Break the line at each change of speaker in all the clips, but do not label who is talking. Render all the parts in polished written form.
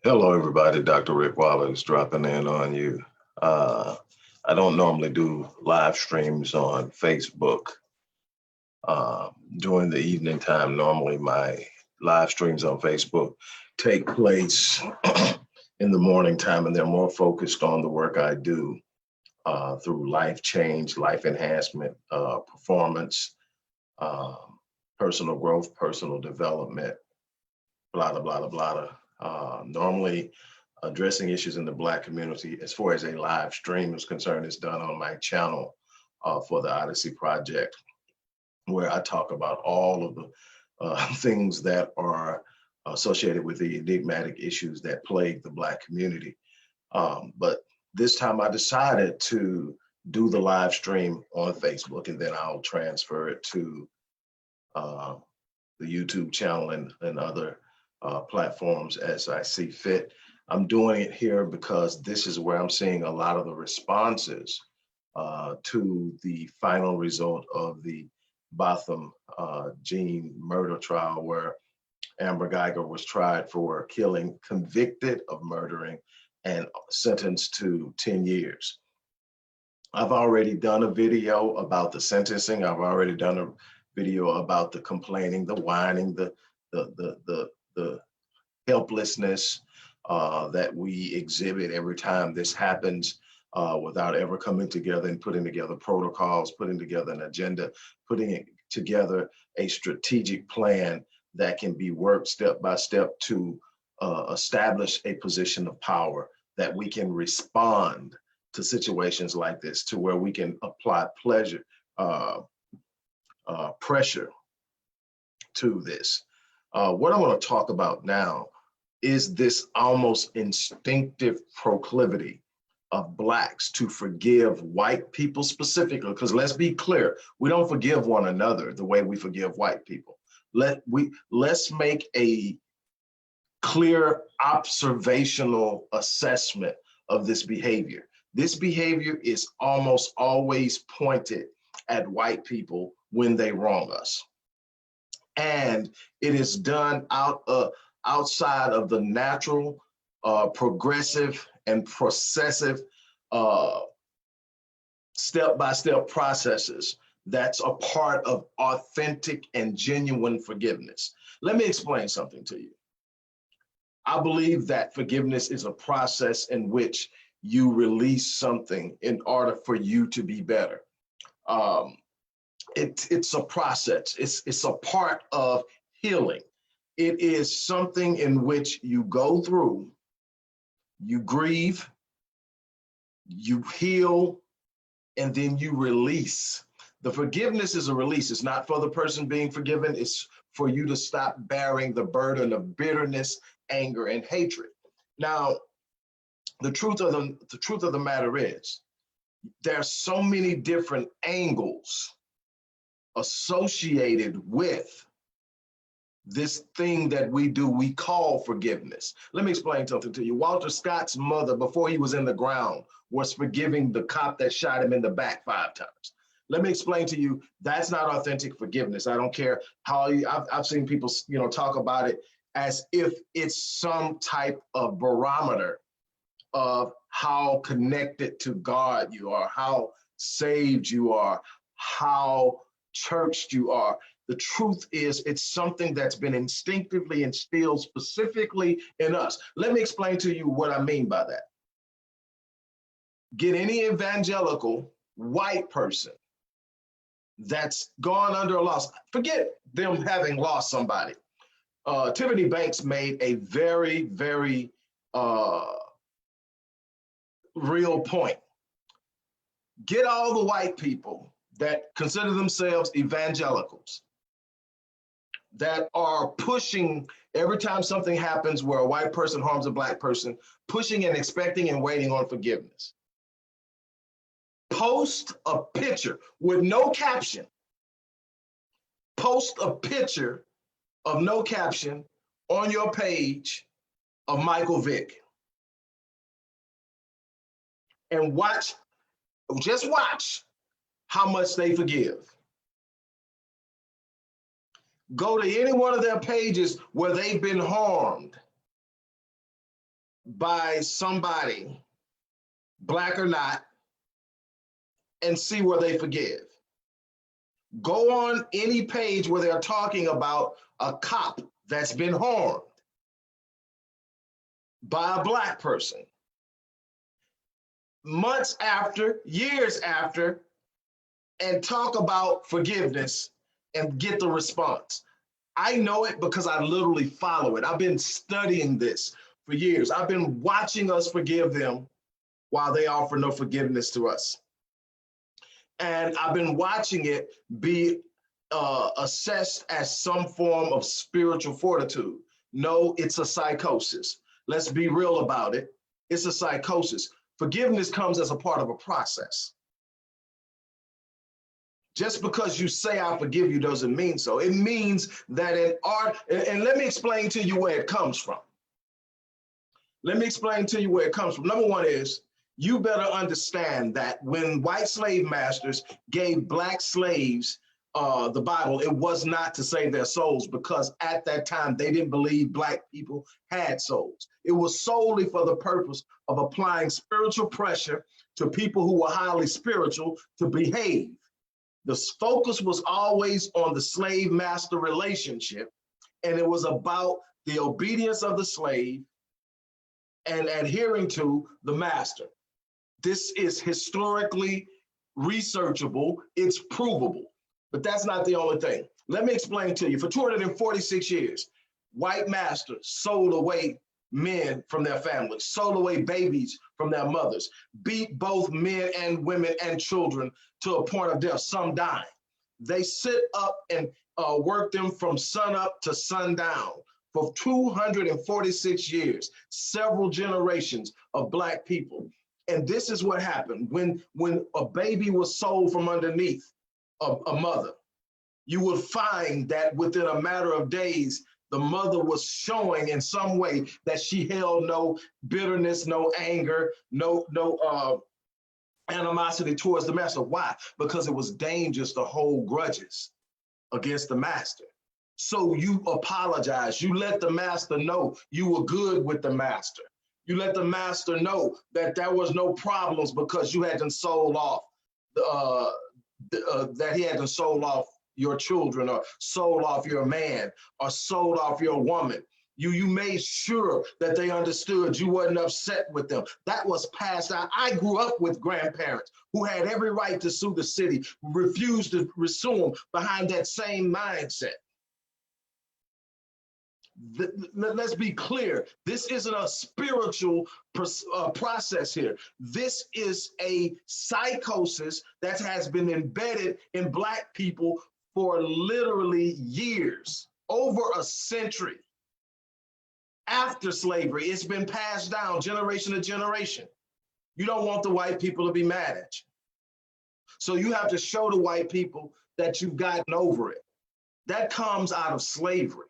Hello, everybody. Dr. Rick Wallace dropping in on you. Uh, I don't normally do live streams on Facebook during the evening time. Normally, my live streams on Facebook take place in the morning time, and they're more focused on the work I do through life change, life enhancement, performance, um, personal growth, personal development, blah, blah, blah, blah, blah. Normally, addressing issues in the Black community, as far as a live stream is concerned, is done on my channel for the Odyssey Project, where I talk about all of the things that are associated with the enigmatic issues that plague the Black community. But this time I decided to do the live stream on Facebook, and then I'll transfer it to uh, the YouTube channel and other platforms as I see fit. I'm doing it here because this is where I'm seeing a lot of the responses to the final result of the Botham Jean murder trial, where Amber Guyger was tried for killing, convicted of murdering, and sentenced to 10 years. I've already done a video about the sentencing. I've already done a video about the complaining, the whining, the helplessness that we exhibit every time this happens without ever coming together and putting together protocols, putting together an agenda, putting together a strategic plan that can be worked step by step to establish a position of power that we can respond to situations like this, to where we can apply pressure to this. What I want to talk about now is this almost instinctive proclivity of Blacks to forgive white people specifically, because let's be clear, we don't forgive one another the way we forgive white people. Let's make a clear observational assessment of this behavior. This behavior is almost always pointed at white people when they wrong us. And it is done outside of the natural, progressive, and processive step-by-step processes that's a part of authentic and genuine forgiveness. Let me explain something to you. I believe that forgiveness is a process in which you release something in order for you to be better. It's a process. It's a part of healing. It is something in which you go through, you grieve, you heal, and then you release. The forgiveness is a release. It's not for the person being forgiven. It's for you to stop bearing the burden of bitterness, anger, and hatred. Now, the truth of the matter is, there's so many different angles associated with this thing that we do, we call forgiveness. Let me explain something to you. Walter Scott's mother, before he was in the ground, was forgiving the cop that shot him in the back 5 times. Let me explain to you, that's not authentic forgiveness. I don't care how I've seen people, talk about it as if it's some type of barometer of how connected to God you are, how saved you are, how churched you are. The truth is, it's something that's been instinctively instilled specifically in us. Let me explain to you what I mean by that. Get any evangelical white person that's gone under a loss, forget them having lost somebody. Tiffany Banks made a very, very real point. Get all the white people that consider themselves evangelicals, that are pushing every time something happens where a white person harms a Black person, pushing and expecting and waiting on forgiveness. Post a picture with no caption. Post a picture of no caption on your page of Michael Vick. And just watch how much they forgive. Go to any one of their pages where they've been harmed by somebody, black or not, and see where they forgive. Go on any page where they're talking about a cop that's been harmed by a black person. Months after, years after, and talk about forgiveness and get the response. I know it because I literally follow it. I've been studying this for years. I've been watching us forgive them while they offer no forgiveness to us. And I've been watching it be assessed as some form of spiritual fortitude. No, it's a psychosis. Let's be real about it. It's a psychosis. Forgiveness comes as a part of a process. Just because you say I forgive you doesn't mean so. It means that in art, and let me explain to you where it comes from. Let me explain to you where it comes from. Number one is, you better understand that when white slave masters gave black slaves the Bible, it was not to save their souls, because at that time they didn't believe black people had souls. It was solely for the purpose of applying spiritual pressure to people who were highly spiritual to behave. The focus was always on the slave-master relationship, and it was about the obedience of the slave and adhering to the master. This is historically researchable, it's provable, but that's not the only thing. Let me explain to you. For 246 years, white masters sold away men from their families, sold away babies from their mothers, beat both men and women and children to a point of death, some dying. They sit up and work them from sun up to sundown for 246 years, several generations of black people. And this is what happened when a baby was sold from underneath a mother. You would find that within a matter of days, the mother was showing in some way that she held no bitterness, no anger, no animosity towards the master. Why? Because it was dangerous to hold grudges against the master. So you apologize. You let the master know you were good with the master. You let the master know that there was no problems because you hadn't sold off, that he hadn't sold off your children or sold off your man or sold off your woman. You made sure that they understood you wasn't upset with them. That was passed out. I grew up with grandparents who had every right to sue the city, refused to sue them behind that same mindset. Let's be clear. This isn't a spiritual process here. This is a psychosis that has been embedded in black people for literally years, over a century. After slavery, it's been passed down generation to generation. You don't want the white people to be mad at you. So you have to show the white people that you've gotten over it. That comes out of slavery.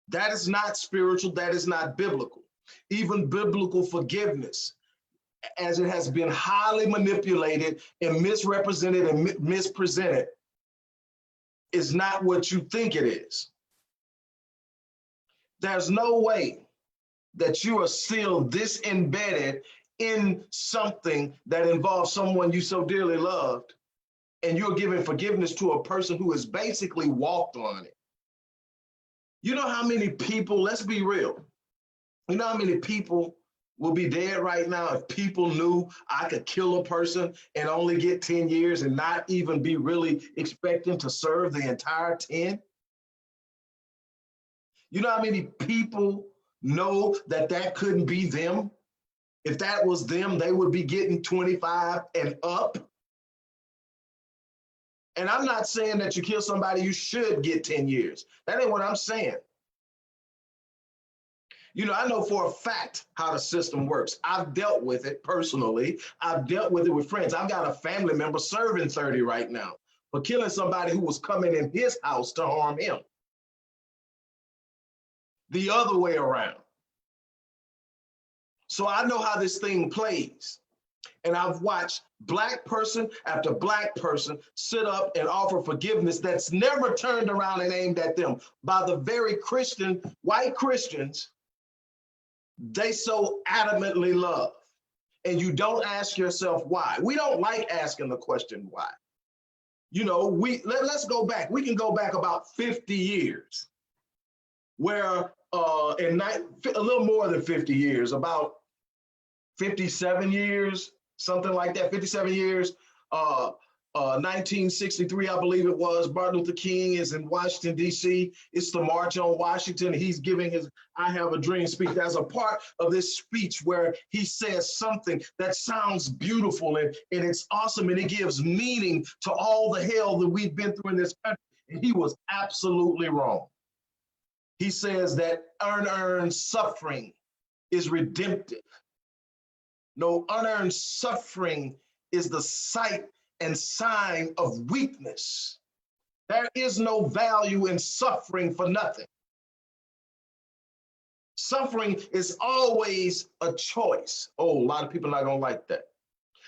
That is not spiritual, that is not biblical. Even biblical forgiveness, as it has been highly manipulated and misrepresented and mispresented, is not what you think it is. There's no way that you are still this embedded in something that involves someone you so dearly loved, and you're giving forgiveness to a person who has basically walked on it. You know how many people, let's be real, you know how many people will be dead right now if people knew I could kill a person and only get 10 years and not even be really expecting to serve the entire 10? You know how many people know that that couldn't be them? If that was them, they would be getting 25 and up. And I'm not saying that you kill somebody, you should get 10 years. That ain't what I'm saying. You know, I know for a fact how the system works. I've dealt with it personally. I've dealt with it with friends. I've got a family member serving 30 right now for killing somebody who was coming in his house to harm him. The other way around. So I know how this thing plays. And I've watched black person after black person sit up and offer forgiveness that's never turned around and aimed at them by the very Christian, white Christians they so adamantly love. And you don't ask yourself why. We don't like asking the question why. You know, let's go back. We can go back about 50 years, where a little more than 50 years, about 57 years, something like that, 57 years. 1963, I believe it was, Martin Luther King is in Washington, D.C. It's the March on Washington. He's giving his I Have a Dream speech. There's a part of this speech where he says something that sounds beautiful and it's awesome, and it gives meaning to all the hell that we've been through in this country. And he was absolutely wrong. He says that unearned suffering is redemptive. No, unearned suffering is the sight and sign of weakness. There is no value in suffering for nothing. Suffering is always a choice. Oh, a lot of people are not gonna like that.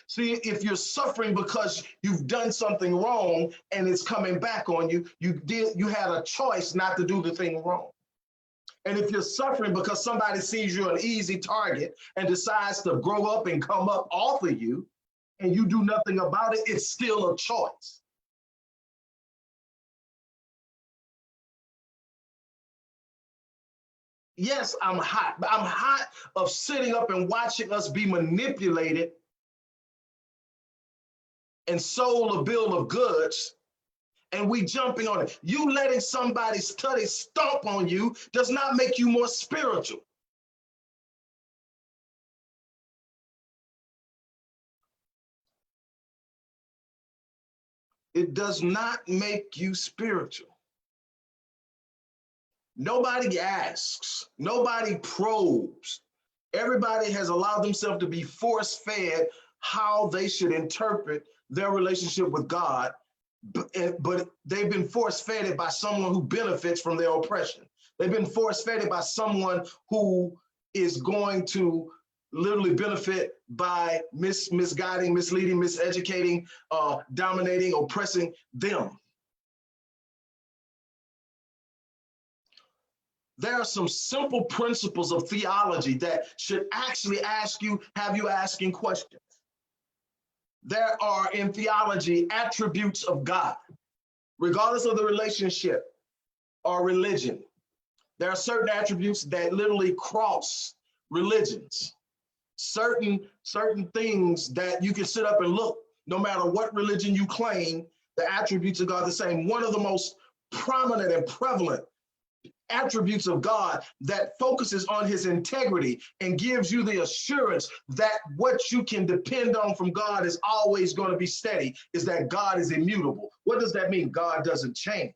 See, if you're suffering because you've done something wrong and it's coming back on you, you had a choice not to do the thing wrong. And if you're suffering because somebody sees you're an easy target and decides to grow up and come up off of you, and you do nothing about it, it's still a choice. Yes, I'm hot, but I'm hot of sitting up and watching us be manipulated and sold a bill of goods, and we jumping on it. You letting somebody study stomp on you does not make you more spiritual. It does not make you spiritual. Nobody asks, nobody probes. Everybody has allowed themselves to be force-fed how they should interpret their relationship with God, but they've been force-fed it by someone who benefits from their oppression. They've been force-fed it by someone who is going to literally benefit by misguiding, misleading, miseducating, dominating, oppressing them. There are some simple principles of theology that should actually have you asking questions. There are in theology attributes of God, regardless of the relationship or religion. There are certain attributes that literally cross religions. Certain things that you can sit up and look, no matter what religion you claim, the attributes of God are the same. One of the most prominent and prevalent attributes of God that focuses on his integrity and gives you the assurance that what you can depend on from God is always going to be steady, is that God is immutable. What does that mean? God doesn't change.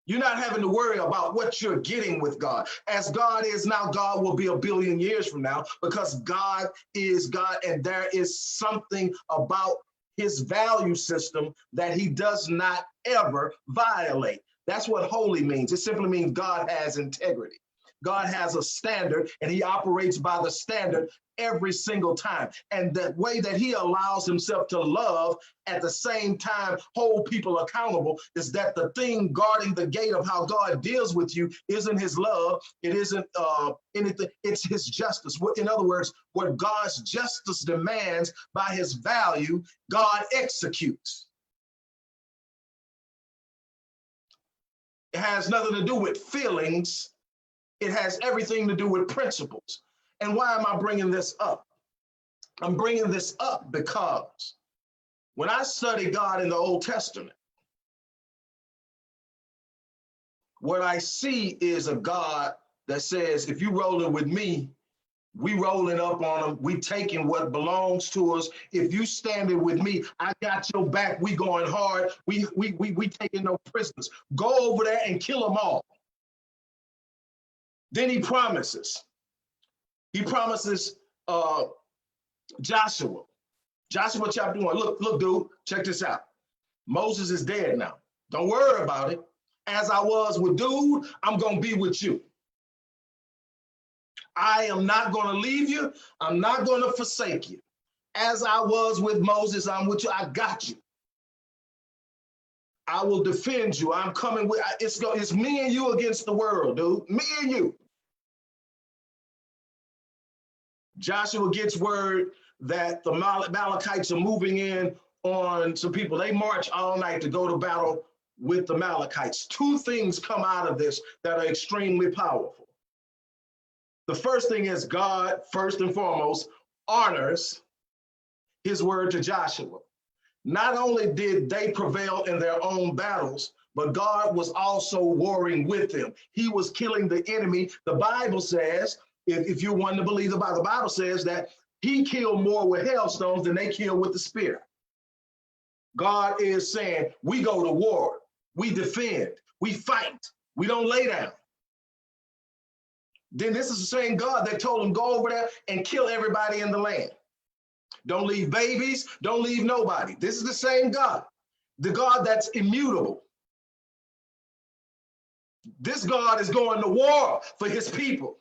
You're not having to worry about what you're getting with God. As God is now, God will be a billion years from now, because God is God, and there is something about his value system that he does not ever violate. That's what holy means. It simply means God has integrity. God has a standard, and he operates by the standard every single time. And the way that he allows himself to love at the same time hold people accountable is that the thing guarding the gate of how God deals with you isn't his love. It isn't anything. It's his justice. In other words, what God's justice demands by his value, God executes. It has nothing to do with feelings. It has everything to do with principles. And why am I bringing this up? I'm bringing this up because when I study God in the Old Testament, what I see is a God that says, if you rolling with me, we rolling up on them. We taking what belongs to us. If you standing with me, I got your back. We going hard. We taking no prisoners. Go over there and kill them all. Then he promises. He promises Joshua. Joshua chapter 1. Look, dude, check this out. Moses is dead now. Don't worry about it. As I was with dude, I'm going to be with you. I am not going to leave you. I'm not going to forsake you. As I was with Moses, I'm with you. I got you. I will defend you. I'm coming with, it's me and you against the world, dude. Me and you. Joshua gets word that the Amalekites are moving in on some people. They march all night to go to battle with the Amalekites. Two things come out of this that are extremely powerful. The first thing is God, first and foremost, honors his word to Joshua. Not only did they prevail in their own battles, but God was also warring with them. He was killing the enemy. The Bible says, if you're one to believe the Bible says that he killed more with hailstones than they killed with the spear. God is saying, we go to war, we defend, we fight, we don't lay down. Then this is the same God that told him, go over there and kill everybody in the land. Don't leave babies, don't leave nobody. This is the same God, the God that's immutable. This God is going to war for his people.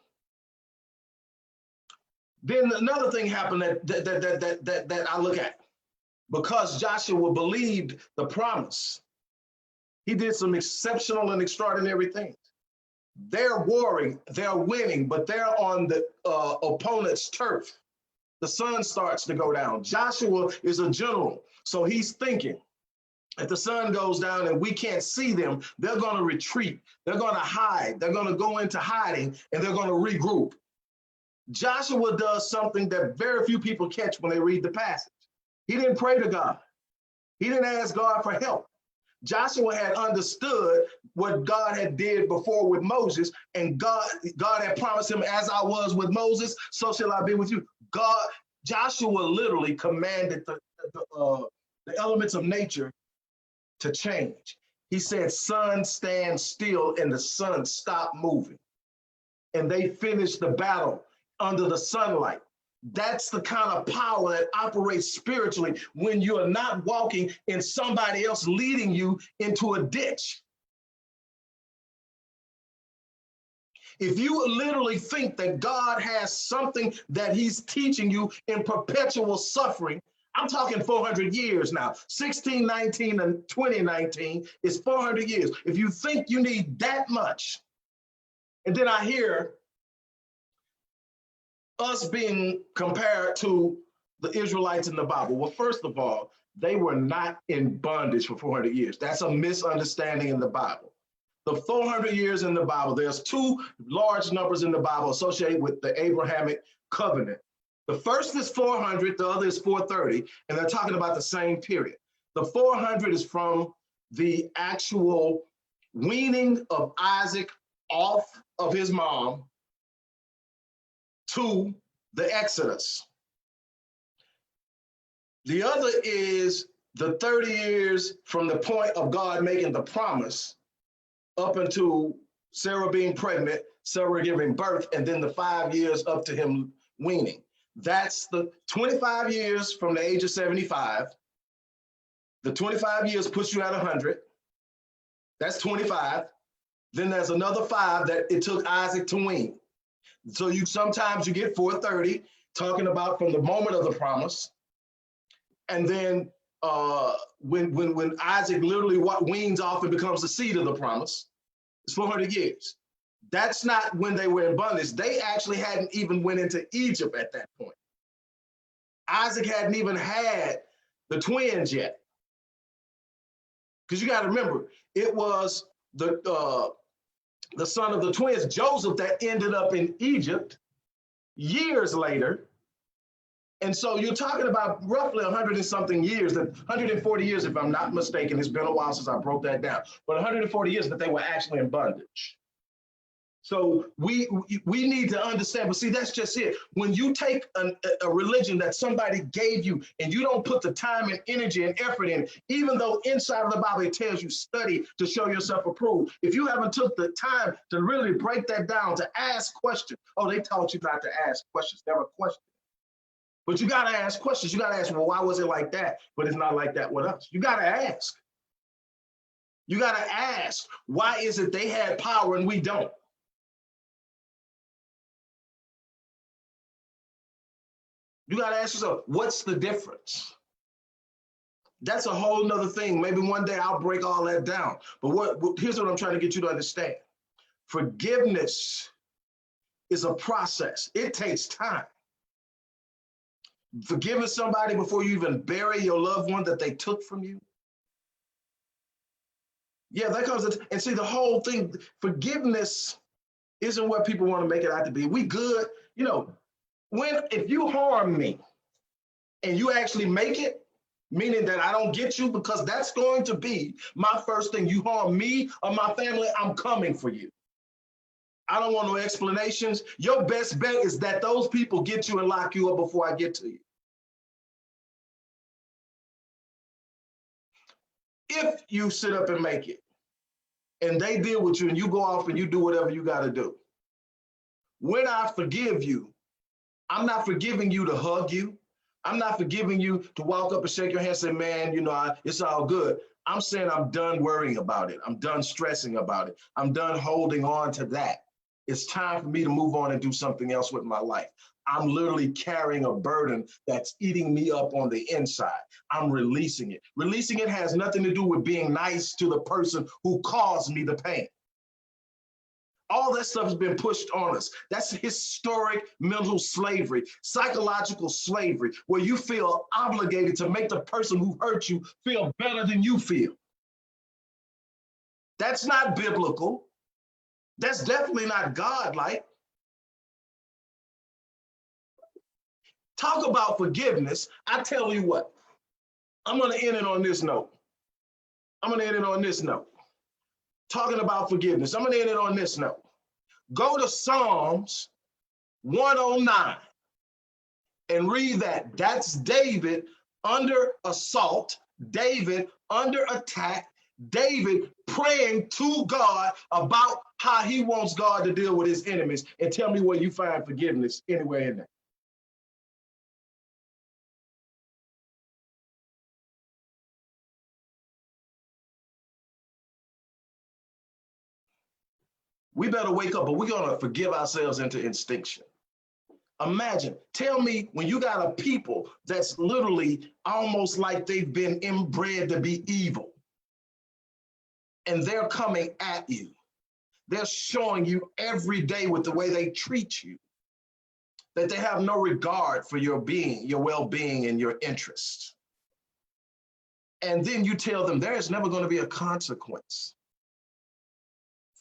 Then another thing happened that I look at. Because Joshua believed the promise, he did some exceptional and extraordinary things. They're warring, they're winning, but they're on the opponent's turf. The sun starts to go down. Joshua is a general, so he's thinking, if the sun goes down and we can't see them, they're going to retreat. They're going to hide. They're going to go into hiding, and they're going to regroup. Joshua does something that very few people catch when they read the passage. He didn't pray to God. He didn't ask God for help. Joshua had understood what God had did before with Moses, and God had promised him, as I was with Moses, so shall I be with you. Joshua literally commanded the elements of nature to change. He said, sun, stand still, and the sun stopped moving. And they finished the battle under the sunlight. That's the kind of power that operates spiritually when you are not walking in somebody else leading you into a ditch. If you literally think that God has something that he's teaching you in perpetual suffering, I'm talking 400 years now, 1619 and 2019 is 400 years. If you think you need that much, and then I hear us being compared to the Israelites in the Bible. Well, first of all, they were not in bondage for 400 years. That's a misunderstanding in the Bible. The 400 years in the Bible, there's two large numbers in the Bible associated with the Abrahamic covenant. The first is 400, the other is 430, and they're talking about the same period. The 400 is from the actual weaning of Isaac off of his mom to the Exodus. The other is the 30 years from the point of God making the promise up until Sarah being pregnant, Sarah giving birth, and then the 5 years up to him weaning. That's the 25 years from the age of 75. The 25 years puts you at 100. That's 25. Then there's another 5 that it took Isaac to wean. So sometimes you get 430, talking about from the moment of the promise. And then when Isaac literally weans off and becomes the seed of the promise, it's 400 years. That's not when they were in bondage. They actually hadn't even went into Egypt at that point. Isaac hadn't even had the twins yet. Because you got to remember, it was the son of the twins, Joseph, that ended up in Egypt years later. And so you're talking about roughly 100 and something years, 140 years, if I'm not mistaken. It's been a while since I broke that down, but 140 years that they were actually in bondage. So we need to understand, but see, that's just it. When you take a religion that somebody gave you and you don't put the time and energy and effort in, even though inside of the Bible it tells you study to show yourself approved, if you haven't took the time to really break that down, to ask questions, oh, they taught you not to ask questions, never question. But you got to ask questions. You got to ask, well, why was it like that? But it's not like that with us. You got to ask. You got to ask, why is it they had power and we don't? You got to ask yourself, what's the difference? That's a whole nother thing. Maybe one day I'll break all that down. But here's what I'm trying to get you to understand. Forgiveness is a process. It takes time. Forgiving somebody before you even bury your loved one that they took from you. Yeah, that comes, and see the whole thing, forgiveness isn't what people want to make it out to be. We good, you know, if you harm me and you actually make it, meaning that I don't get you, because that's going to be my first thing. You harm me or my family, I'm coming for you. I don't want no explanations. Your best bet is that those people get you and lock you up before I get to you. If you sit up and make it, and they deal with you and you go off and you do whatever you got to do, when I forgive you, I'm not forgiving you to hug you. I'm not forgiving you to walk up and shake your hand and say, man, you know, it's all good. I'm saying I'm done worrying about it. I'm done stressing about it. I'm done holding on to that. It's time for me to move on and do something else with my life. I'm literally carrying a burden that's eating me up on the inside. I'm releasing it. Releasing it has nothing to do with being nice to the person who caused me the pain. All that stuff has been pushed on us. That's historic mental slavery, psychological slavery, where you feel obligated to make the person who hurt you feel better than you feel. That's not biblical. That's definitely not God-like. Talk about forgiveness. I tell you what, I'm going to end it on this note. Talking about forgiveness, I'm going to end it on this note. Go to Psalms 109 and read that. That's David under assault, David under attack, David praying to God about how he wants God to deal with his enemies. And tell me where you find forgiveness anywhere in there. We better wake up, but we're going to forgive ourselves into extinction. Imagine, tell me when you got a people that's literally almost like they've been inbred to be evil, and they're coming at you. They're showing you every day with the way they treat you that they have no regard for your being, your well-being, and your interests. And then you tell them there is never going to be a consequence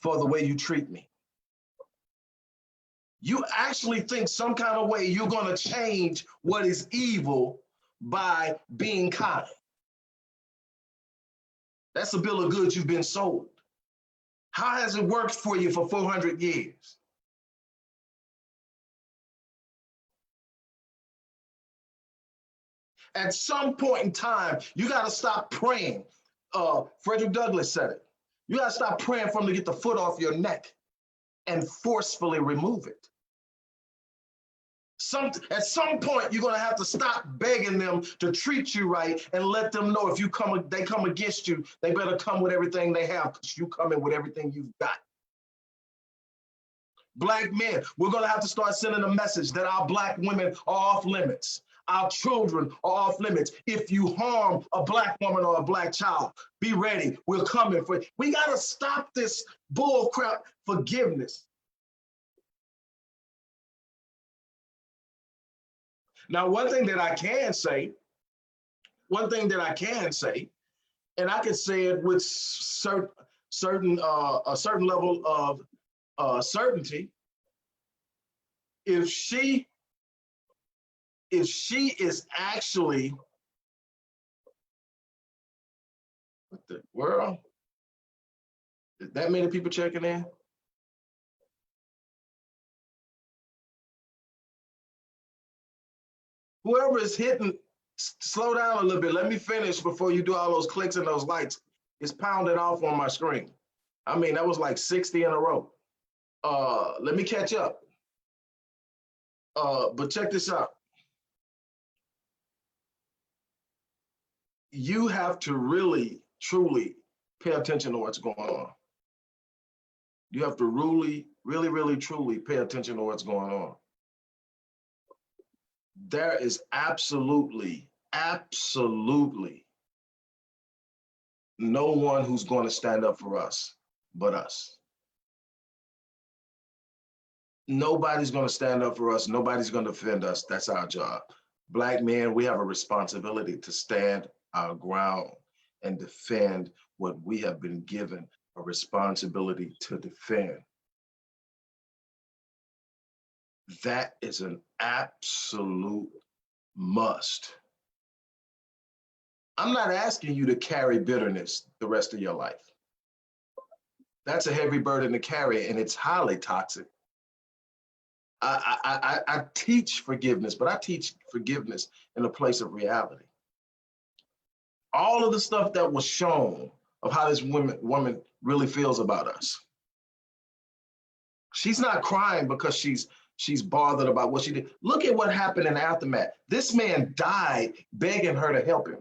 for the way you treat me. You actually think some kind of way you're going to change what is evil by being kind. That's a bill of goods you've been sold. How has it worked for you for 400 years? At some point in time, you got to stop praying. Frederick Douglass said it. You got to stop praying for them to get the foot off your neck and forcefully remove it. At some point, you're going to have to stop begging them to treat you right and let them know if they come against you, they better come with everything they have, because you come in with everything you've got. Black men, we're going to have to start sending a message that our Black women are off limits. Our children are off limits. If you harm a Black woman or a Black child, be ready. We're coming for you. We got to stop this bull crap forgiveness. Now, one thing that I can say, and I can say it with a certain level of certainty, if she is actually, what the world? Is that many people checking in? Whoever is hitting, slow down a little bit. Let me finish before you do all those clicks and those lights. It's pounding off on my screen. I mean, that was like 60 in a row. Let me catch up. But check this out. You have to really, truly pay attention to what's going on. You have to really, truly pay attention to what's going on. There is absolutely no one who's going to stand up for us but us. Nobody's going to stand up for us. Nobody's going to defend us. That's our job. Black men, we have a responsibility to stand our ground and defend what we have been given a responsibility to defend. That is an absolute must. I'm not asking you to carry bitterness the rest of your life. That's a heavy burden to carry, and it's highly toxic. I teach forgiveness, but I teach forgiveness in a place of reality. All of the stuff that was shown of how this woman really feels about us. She's not crying because she's bothered about what she did. Look at what happened in the aftermath. This man died begging her to help him.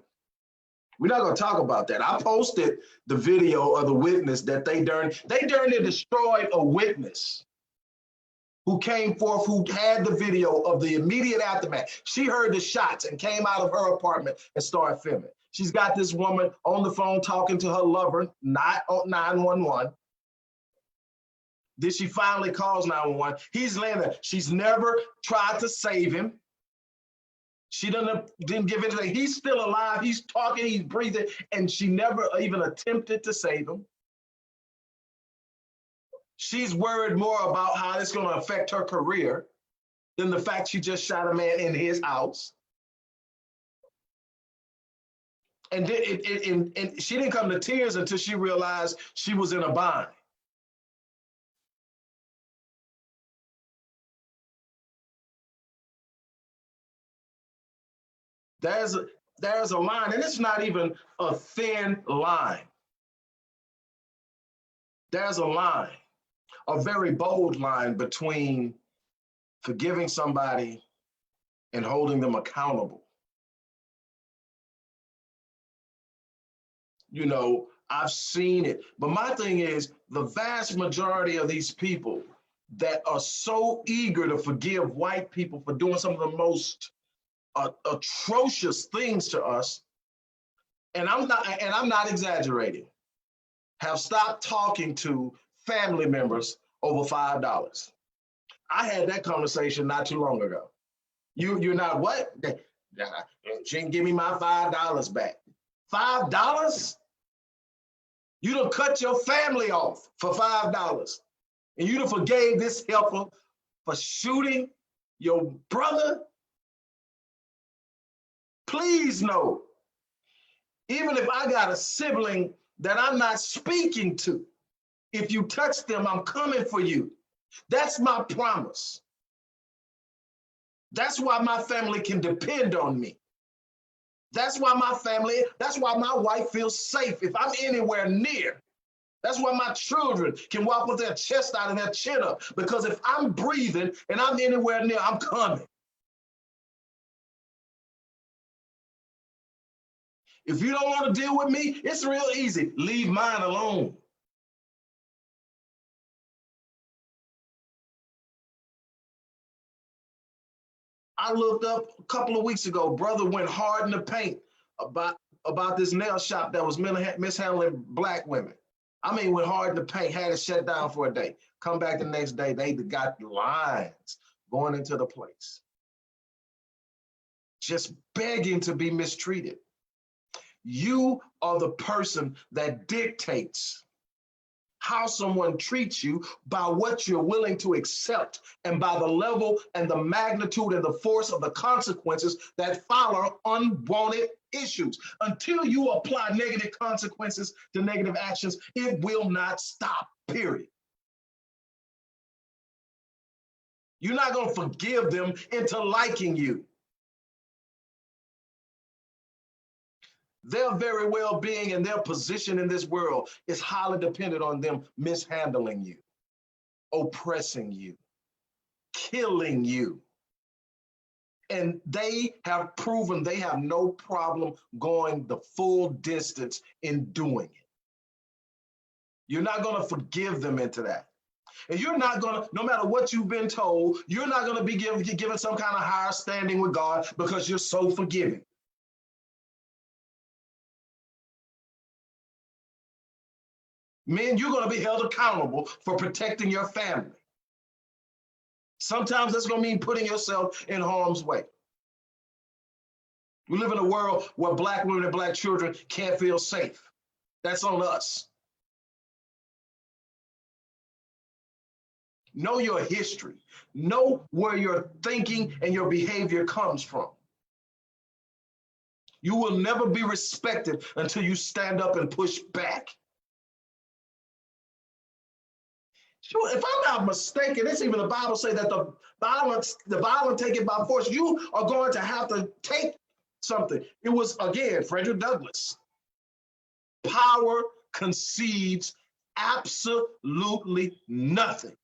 We're not going to talk about that. I posted the video of the witness that they darn near destroyed a witness who came forth, who had the video of the immediate aftermath. She heard the shots and came out of her apartment and started filming. She's got this woman on the phone talking to her lover, not 911. Then she finally calls 911. He's laying there. She's never tried to save him. She didn't give anything. He's still alive. He's talking, he's breathing, and she never even attempted to save him. She's worried more about how it's going to affect her career than the fact she just shot a man in his house. And she didn't come to tears until she realized she was in a bind. There's a line, and it's not even a thin line. There's a line, a very bold line between forgiving somebody and holding them accountable. You know, I've seen it, but my thing is the vast majority of these people that are so eager to forgive white people for doing some of the most atrocious things to us, and I'm not exaggerating, have stopped talking to family members over $5. I had that conversation not too long ago. You're not what? She didn't give me my $5 back. $5? You done cut your family off for $5, and you done forgave this helper for shooting your brother? Please know, even if I got a sibling that I'm not speaking to, if you touch them, I'm coming for you. That's my promise. That's why my family can depend on me. That's why my wife feels safe if I'm anywhere near. That's why my children can walk with their chest out and their chin up, because if I'm breathing and I'm anywhere near, I'm coming. If you don't want to deal with me, it's real easy. Leave mine alone. I looked up a couple of weeks ago, brother went hard in the paint about this nail shop that was mishandling black women. I mean, went hard in the paint, had it shut down for a day. Come back the next day, they got lines going into the place. Just begging to be mistreated. You are the person that dictates how someone treats you by what you're willing to accept and by the level and the magnitude and the force of the consequences that follow unwanted issues. Until you apply negative consequences to negative actions, it will not stop, period. You're not going to forgive them into liking you. Their very well-being and their position in this world is highly dependent on them mishandling you, oppressing you, killing you. And they have proven they have no problem going the full distance in doing it. You're not going to forgive them into that. And you're not going to, no matter what you've been told, you're not going to be given some kind of higher standing with God because you're so forgiving. Men, you're going to be held accountable for protecting your family. Sometimes that's going to mean putting yourself in harm's way. We live in a world where Black women and Black children can't feel safe. That's on us. Know your history. Know where your thinking and your behavior comes from. You will never be respected until you stand up and push back. Sure, if I'm not mistaken, it's even the Bible say that the violent take it by force. You are going to have to take something. It was, again, Frederick Douglass. Power concedes absolutely nothing.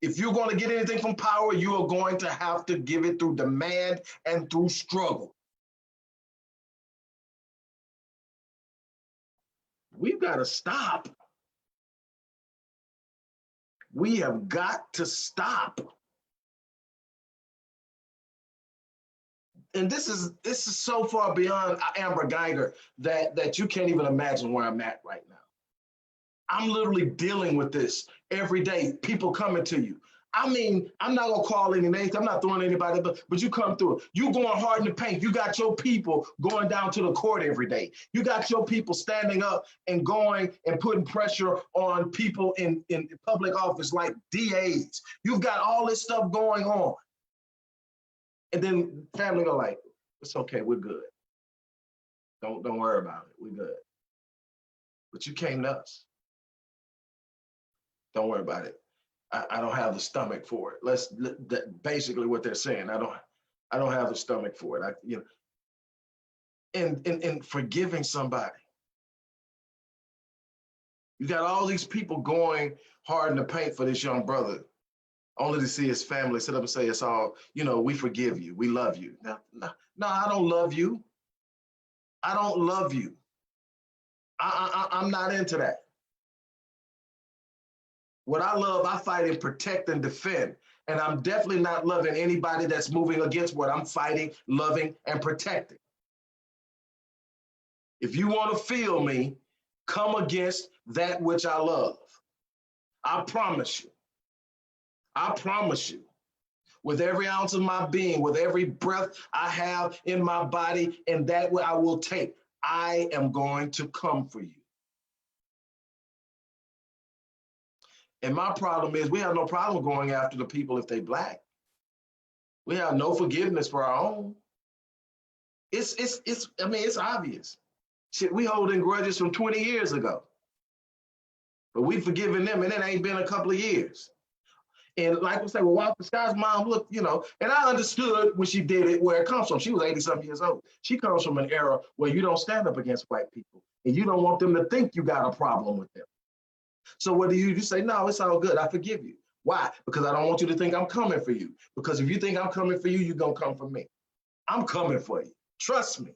If you're going to get anything from power, you are going to have to give it through demand and through struggle. We've got to stop. We have got to stop. And this is so far beyond Amber Guyger that you can't even imagine where I'm at right now. I'm literally dealing with this every day. People coming to you. I mean, I'm not gonna call any names. I'm not throwing anybody, but you come through it. You going hard in the paint. You got your people going down to the court every day. You got your people standing up and going and putting pressure on people in public office like DAs. You've got all this stuff going on. And then family go like, it's okay, we're good. Don't worry about it, we're good. But you came to us. Don't worry about it. I don't have the stomach for it. That's basically what they're saying. I don't have the stomach for it. And forgiving somebody. You got all these people going hard in the paint for this young brother, only to see his family sit up and say, it's all, we forgive you, we love you. No, I don't love you. I don't love you. I'm not into that. What I love, I fight and protect and defend. And I'm definitely not loving anybody that's moving against what I'm fighting, loving, and protecting. If you want to feel me, come against that which I love. I promise you. I promise you. With every ounce of my being, with every breath I have in my body, and that I will take, I am going to come for you. And my problem is we have no problem going after the people if they Black. We have no forgiveness for our own. It's obvious. Shit, we holding grudges from 20 years ago. But we forgiven them, and it ain't been a couple of years. And like we say, well, Walter Scott's mom looked, and I understood when she did it where it comes from. She was 80-something years old. She comes from an era where you don't stand up against white people, and you don't want them to think you got a problem with them. So what do you say? No, it's all good. I forgive you. Why? Because I don't want you to think I'm coming for you. Because if you think I'm coming for you, you're going to come for me. I'm coming for you. Trust me.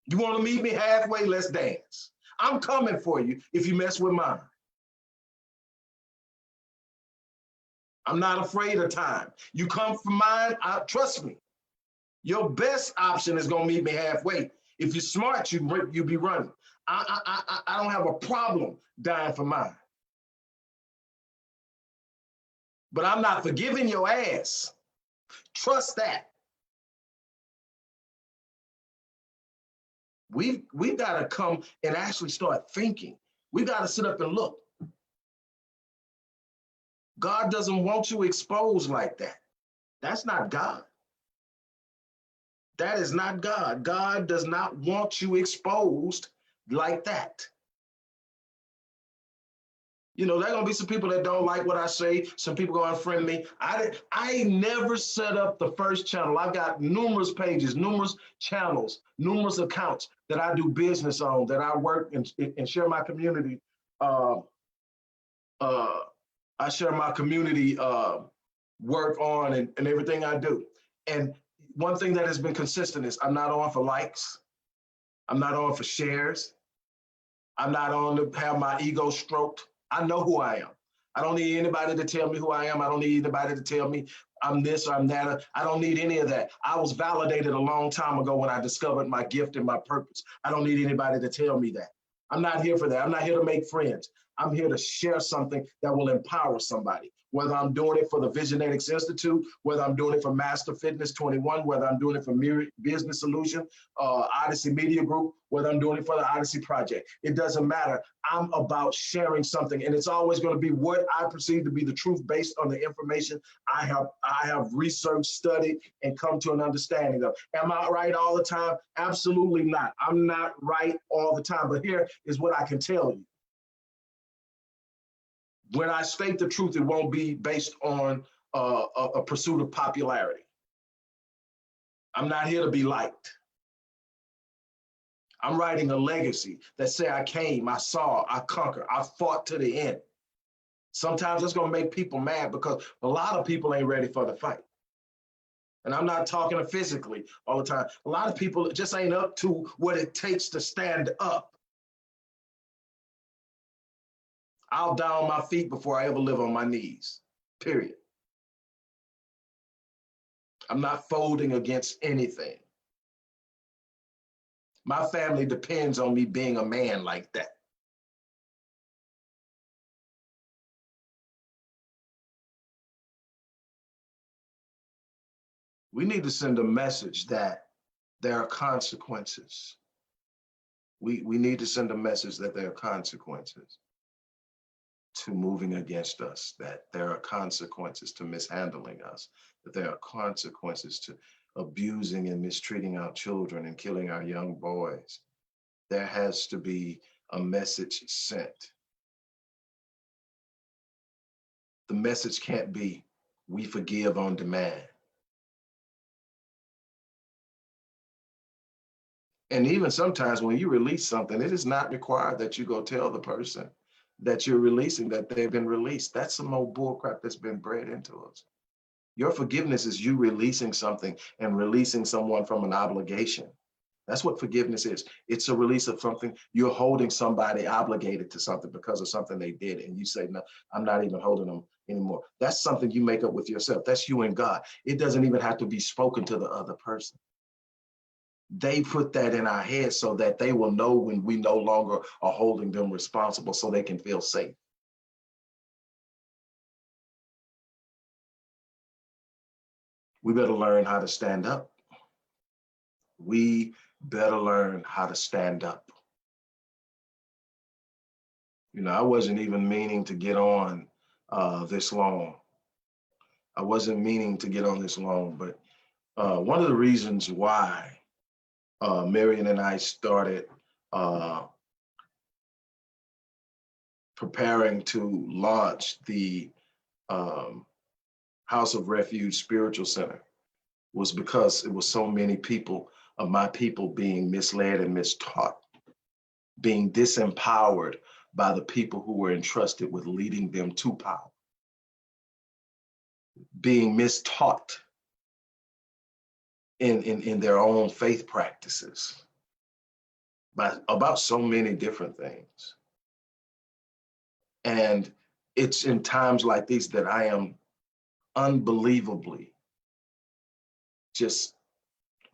You want to meet me halfway? Let's dance. I'm coming for you if you mess with mine. I'm not afraid of time. You come for mine, trust me. Your best option is going to meet me halfway. If you're smart, you be running. I don't have a problem dying for mine. But I'm not forgiving your ass. Trust that. We've got to come and actually start thinking. We got to sit up and look. God doesn't want you exposed like that. That's not God. That is not God. God does not want you exposed like that. There are going to be some people that don't like what I say. Some people going to unfriend me. I never set up the first channel. I've got numerous pages, numerous channels, numerous accounts that I do business on, that I work and share my community. I share my community work on and everything I do. And one thing that has been consistent is I'm not on for likes. I'm not on for shares. I'm not on to have my ego stroked. I know who I am. I don't need anybody to tell me who I am. I don't need anybody to tell me I'm this or I'm that. I don't need any of that. I was validated a long time ago when I discovered my gift and my purpose. I don't need anybody to tell me that. I'm not here for that. I'm not here to make friends. I'm here to share something that will empower somebody. Whether I'm doing it for the Visionetics Institute, whether I'm doing it for Master Fitness 21, whether I'm doing it for Myriad Business Solution, Odyssey Media Group, whether I'm doing it for the Odyssey Project. It doesn't matter. I'm about sharing something, and it's always going to be what I perceive to be the truth based on the information I have researched, studied, and come to an understanding of. Am I right all the time? Absolutely not. I'm not right all the time, but here is what I can tell you. When I state the truth, it won't be based on a pursuit of popularity. I'm not here to be liked. I'm writing a legacy that say I came, I saw, I conquered, I fought to the end. Sometimes it's gonna make people mad because a lot of people ain't ready for the fight. And I'm not talking physically all the time. A lot of people just ain't up to what it takes to stand up. I'll die on my feet before I ever live on my knees, period. I'm not folding against anything. My family depends on me being a man like that. We need to send a message that there are consequences. We need to send a message that there are consequences to moving against us, that there are consequences to mishandling us, that there are consequences to abusing and mistreating our children and killing our young boys. There has to be a message sent. The message can't be, we forgive on demand. And even sometimes when you release something, it is not required that you go tell the person that you're releasing that they've been released. That's some old bullcrap that's been bred into us. Your forgiveness is you releasing something and releasing someone from an obligation. That's what forgiveness is. It's a release of something. You're holding somebody obligated to something because of something they did. And you say, no, I'm not even holding them anymore. That's something you make up with yourself. That's you and God. It doesn't even have to be spoken to the other person. They put that in our heads so that they will know when we no longer are holding them responsible so they can feel safe. We better learn how to stand up. We better learn how to stand up. You know, I wasn't even meaning to get on this long. I wasn't meaning to get on this long, but one of the reasons why Marion and I started preparing to launch the House of Refuge Spiritual Center was because it was so many people of my people being misled and mistaught, being disempowered by the people who were entrusted with leading them to power, being mistaught in their own faith practices about so many different things. And it's in times like these that I am unbelievably just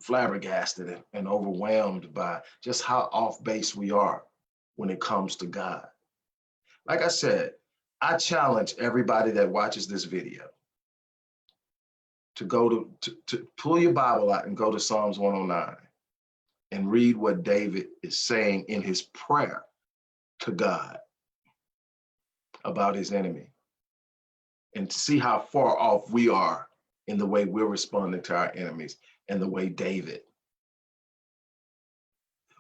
flabbergasted and overwhelmed by just how off base we are when it comes to God. Like I said, I challenge everybody that watches this video to go to pull your Bible out and go to Psalms 109 and read what David is saying in his prayer to God about his enemy, and see how far off we are in the way we're responding to our enemies and the way David,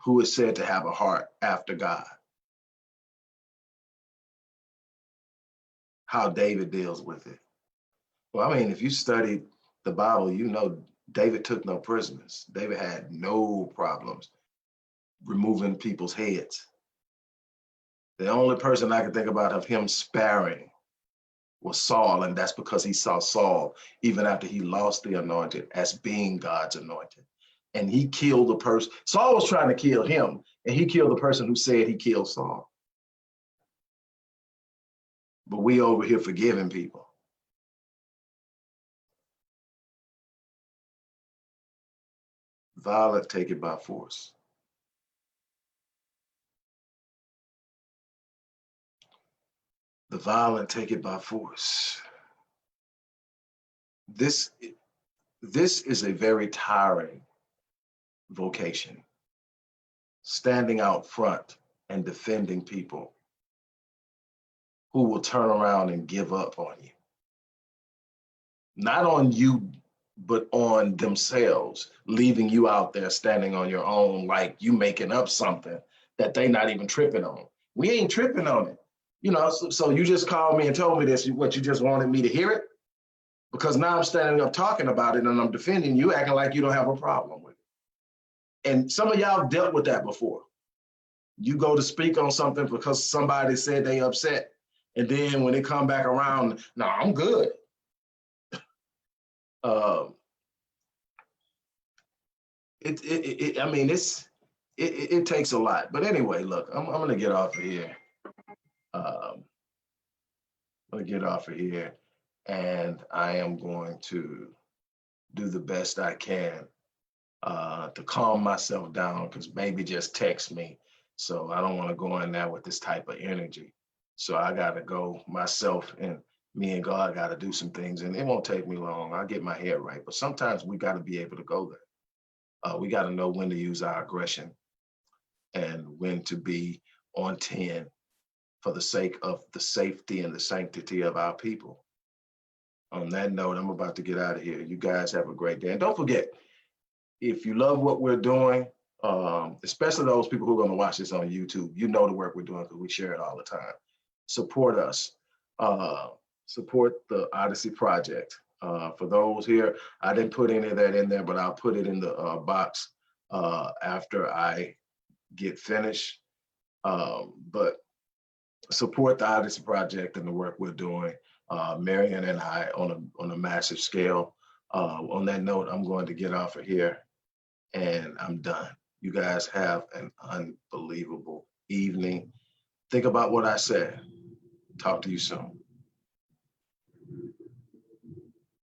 who is said to have a heart after God, how David deals with it. Well, I mean, if you studied the Bible, you know David took no prisoners. David had no problems removing people's heads. The only person I can think about of him sparing was Saul, and that's because he saw Saul, even after he lost the anointed, as being God's anointed. And he killed the person. Saul was trying to kill him, and he killed the person who said he killed Saul. But we over here forgiving people. Violent, take it by force. The violent take it by force. This is a very tiring vocation. Standing out front and defending people who will turn around and give up on you. Not on you, but on themselves, leaving you out there standing on your own like you making up something that they not even tripping on. We ain't tripping on it. You know, so you just called me and told me this, what you just wanted me to hear it? Because now I'm standing up talking about it and I'm defending you, acting like you don't have a problem with it. And some of y'all dealt with that before. You go to speak on something because somebody said they upset. And then when they come back around, no, I'm good. I mean, it takes a lot. But anyway, look, I'm gonna get off of here. I'm gonna get off of here, and I am going to do the best I can to calm myself down, because baby just text me. So I don't want to go in there with this type of energy. So I got to go myself, and me and God got to do some things, and it won't take me long. I'll get my head right. But sometimes we got to be able to go there. We got to know when to use our aggression and when to be on 10 for the sake of the safety and the sanctity of our people. On that note, I'm about to get out of here. You guys have a great day. And don't forget, if you love what we're doing, especially those people who are going to watch this on YouTube, you know the work we're doing because we share it all the time. Support us. Support the Odyssey Project. For those here, I didn't put any of that in there, but I'll put it in the box after I get finished. But support the Odyssey Project and the work we're doing. Marion and I on a massive scale. On that note, I'm going to get off of here and I'm done. You guys have an unbelievable evening. Think about what I said. Talk to you soon.